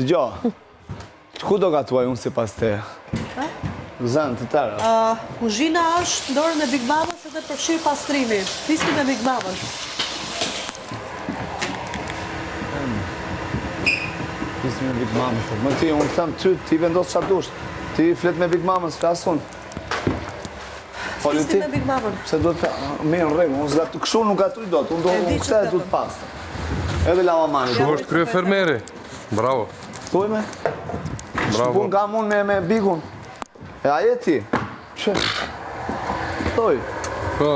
Dëgjo, ku do gatuaj unë si pas te? Zënë të tërë? Kuzhina është ndorën e Big Mamës edhe përfshirë pastrimi. Fisni me Big Mamën. Fisni me Big Mamën. Më ti, unë thëmë ty, ti vendosë qatë dush. Ti flet me Big Mamën, s'flasë unë. Fisni me Big Mamën. Se do të mirë në regu, unë këshu nuk gatuj do të, unë kështë e du të pasë. Edhe lavamani. Shu është krye fermeri. Bravo. Thuj me? Shpun ka mund me Bigun. E aje ti? Që? Thuj. Po.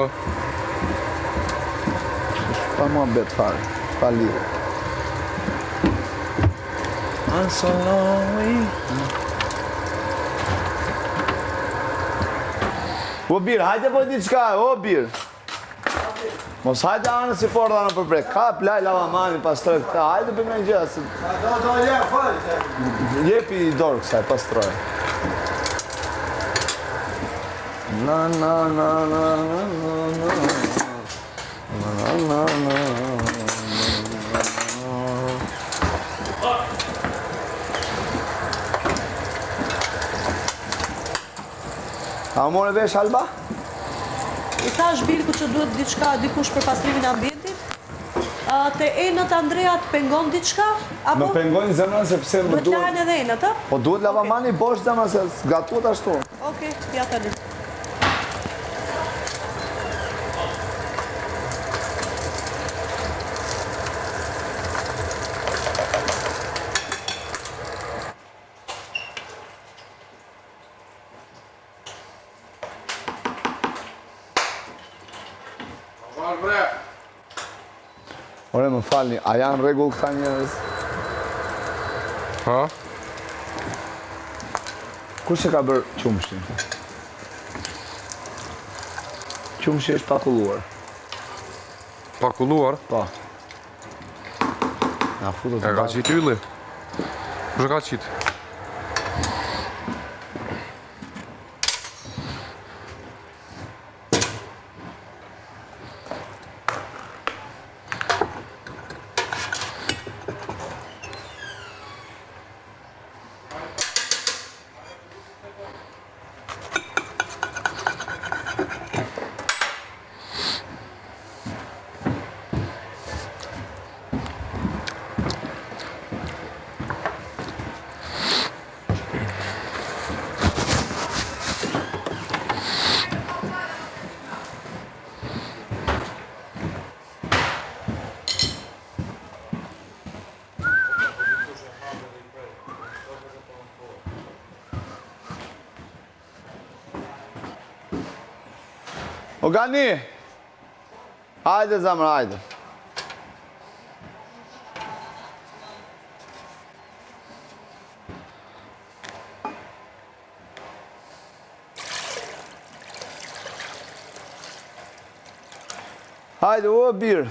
Pa mua bet fare, pa lire. I'm so lonely. O birë, hajde po ditë qka, o birë. Mos hajde anë si porta në përbrek. Ka plaj lavamani pastroj këta, hajde për me gjësë. Do je, falë. Jepi i dorë kësaj, pastroj. Na na na na na na na na na. A more vesh Alba? I thash Bilku që duhet diçka dikush për pastrimin e ambientit. Te enët Andrea të pengon diçka? Më pengojnë zemrën sepse më duhet lajnë edhe enët, a? Po duhet lavamani bosh zemrën se gatuat ashtu. Okej, ja tani. Ore, më falni, a janë regull këta njërës? Ha? Kush e ka bërë qumshin? Qumshi është pakulluar. Pakulluar? Po. Na futët E ka qitë ylli? Kush e ka qitë? O Gani! Hajde zamër, hajde. Hajde, o birë.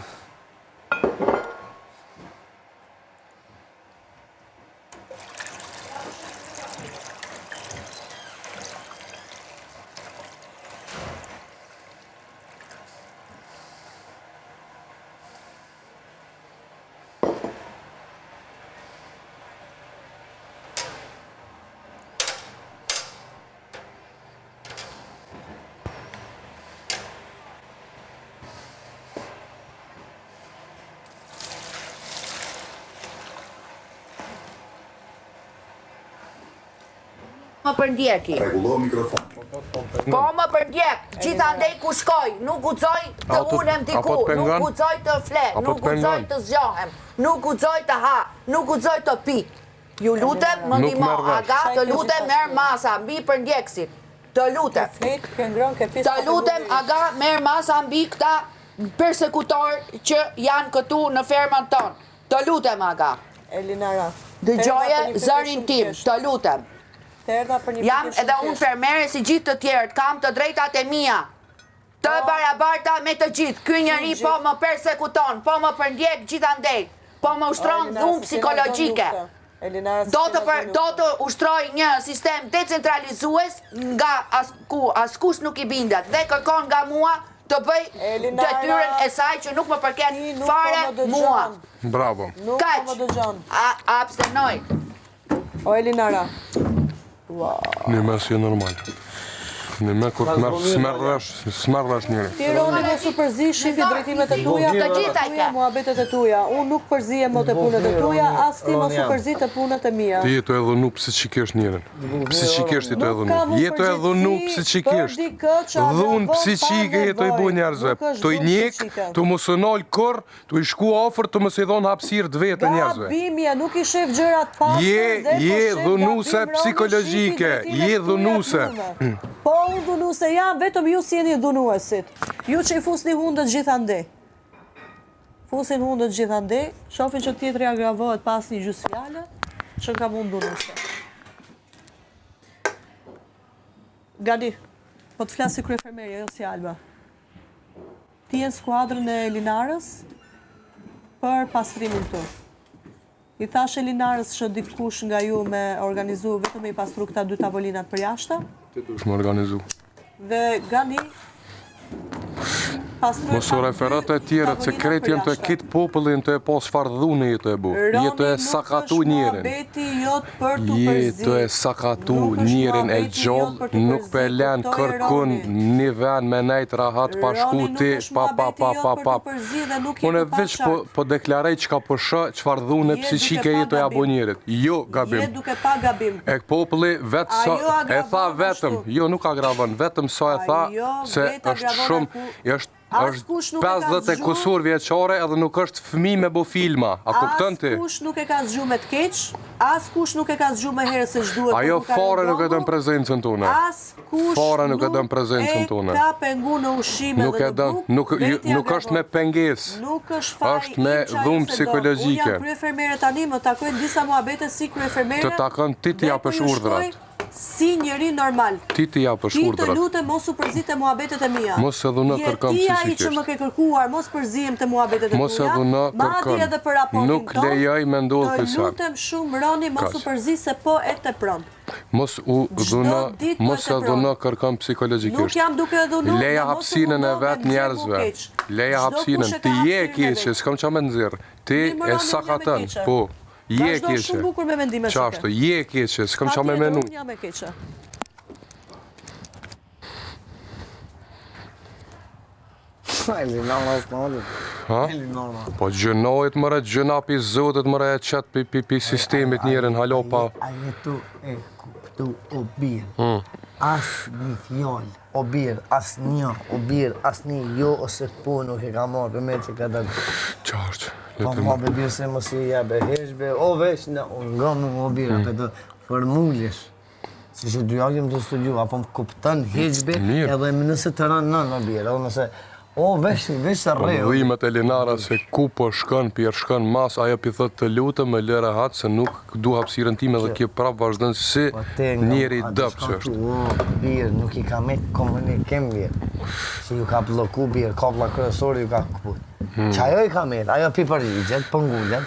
Më përndjeki. Rregullo mikrofon. Po më përndjek, gjithandej ku shkoj, nuk guxoj të ulem diku, nuk guxoj të flet, nuk guxoj të zgjohem, nuk guxoj të ha, nuk guxoj të pi. Ju lutem, më ndihmo, aga, të lutem merr masa mbi përndjekësit. Të lutem. Të lutem, aga, merr masa mbi këta persekutor që janë këtu në fermën tonë. Të lutem, aga. Elinara. Dëgjoje zërin tim, të lutem. Jam edhe unë fermere si gjithë të tjerët, kam të drejtat e mia. Të barabarta me të gjithë. Ky njeri po më persekuton, po më përndjek gjithandej, po më ushtron dhunë psikologjike. Do të ushtroj një sistem decentralizues nga askush nuk i bindet dhe kërkon nga mua të bëj detyrën e saj që nuk më përket fare mua. Bravo. Kaq, abstenoj. O Elinara. Një mes je normal. Në me kur të merë smerrash njëri. Ti Roni mos u përzi, shifi drejtimet e tuja, muhabetet e tuja. Unë nuk përzijem më të punët e tuja, as ti mos u përzi të punët e mia. Ti jeto e dhunu psiqikisht njërin. Psiqikisht jeto e dhunu. Jeto e dhunu psiqikisht. Dhun psiqike jeto i bu njerëzve. To i njek, to mos e nal kur, to i shku afër, to mos i dhon hapësirë të vetë njerëzve. Gabimja, nuk i shef gjërat pasme. Je dhunuse psikologjike, je dhunuse. Po unë dhunuse jam, vetëm ju si jeni dhunuesit. Ju që i fusni hundët gjithande. Fusin hundët gjithande, shofin që tjetëri agravohet pas një gjysmë fjale, që kam unë dhunuse. Gadi, po të flasi kryefermerja, jo si Alba. Ti jenë skuadrën e Elinarës për pastrimin të. I thash Elinarës që dikush nga ju me organizu vetëm me i pastru këta 2 tavolinat për jashta. Ti dush më organizu. Dhe Gani Mos u referat e tjerët, se kretë jenë të kitë popullin të e pas farë dhune jetë e bu. Jetë e sakatu njerin. Jetë e sakatu njerin e gjallë, nuk për len kërkun një ven me nejt rahat pa shku ti, pa. Unë e veç po deklarej që ka përshë qëfar dhune psiqike jetë e abo njerit. Jo gabim. Jetë duke pa gabim. E populli vetë sa, e tha vetëm, jo nuk agravon, vetëm sa e tha, se është shumë, është 50 e kusur vjeqare edhe nuk është fëmi me bo filma, a kuptën ti? Askush nuk e ka zgju me të keq, askush nuk e ka zgju me herë se ç'duhet. Ajo fare nuk e dën prezencën tone. Fare nuk e dën prezencën tone. Ka pengu në ushqime nuk e dën, nuk është me penges. Nuk është faj është me dhunë psikologjike. Unë jam kryefermere tani, më takojnë disa muhabete si kryefermere. Të takon ti t'i japësh urdhrat. Si njeri normal. Ti t'i japësh urdhrat. Ti të lutem mos u përzit e muhabetet e mia. Mos e dhuna kërkam psiqikisht. Je ti ai që më ke kërkuar, mos përzihem të muhabetet e tuja. Mos e dhuna kërkam. Nuk lejoj me ndodh kësaj. Të lutem shumë Roni, mos u përzi se po e tepron. Mos e dhuna kërkam psikologjikisht. Nuk jam duke dhunu. Leja hapsinën e vetë njerëzve. Leja hapsinën. Ti je keqe, s'kam qa me nëzirë. Ti e sakatën, po. Je keqe. Shumë bukur me mendime shke. Qashtu, je keqe, s'kam qa me menu. Unë jam e keqe. Po gjënojt mëre, gjëna pi zotit mëre e qëtë pi sistemit njerën halo pa. A jetu e kuptu o birë. As një fjallë, o birë, as një, o birë, as një jo ose po nuk e ka marrë për me që ka të... Qartë. Po ma be birë se mos i jebe heshbe, o veç në nga më o birë, për të formullish. Si që dy agim të studiu, apo më kuptan heshbe, edhe nëse të ranë në birë, o nëse... O, veç të rreo. Dhimet e Linara se ku po shkën, pjerë shkën mas, ajo pi thët të lutëm me lëre hatë se nuk du hapsiren time dhe kje prapë vazhdën si njeri dëpë që është. O, birë, nuk i ka me komunikim birë. Si ju ka bloku birë, kapla kërësori ju ka këput. Që ajo i ka me, ajo pi përgjigjet, pëngullet.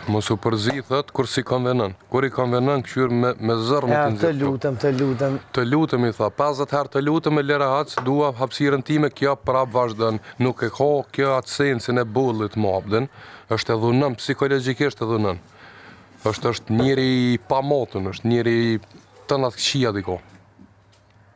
Mos u përzi, thët, kur si konvenën. Kur i konvenën, këshyrë me zërë më të nëzirë. Të lutem. Të lutem, i tha, 50 herë të lutem e lera hatës, dua hapsiren time, kjo prapë vazhdën. Nuk e ka kjo atë sensin e bullit më abden. është e dhunën, psikologjikisht e dhunën. është njëri pa motën, është njëri të natë këshia diko.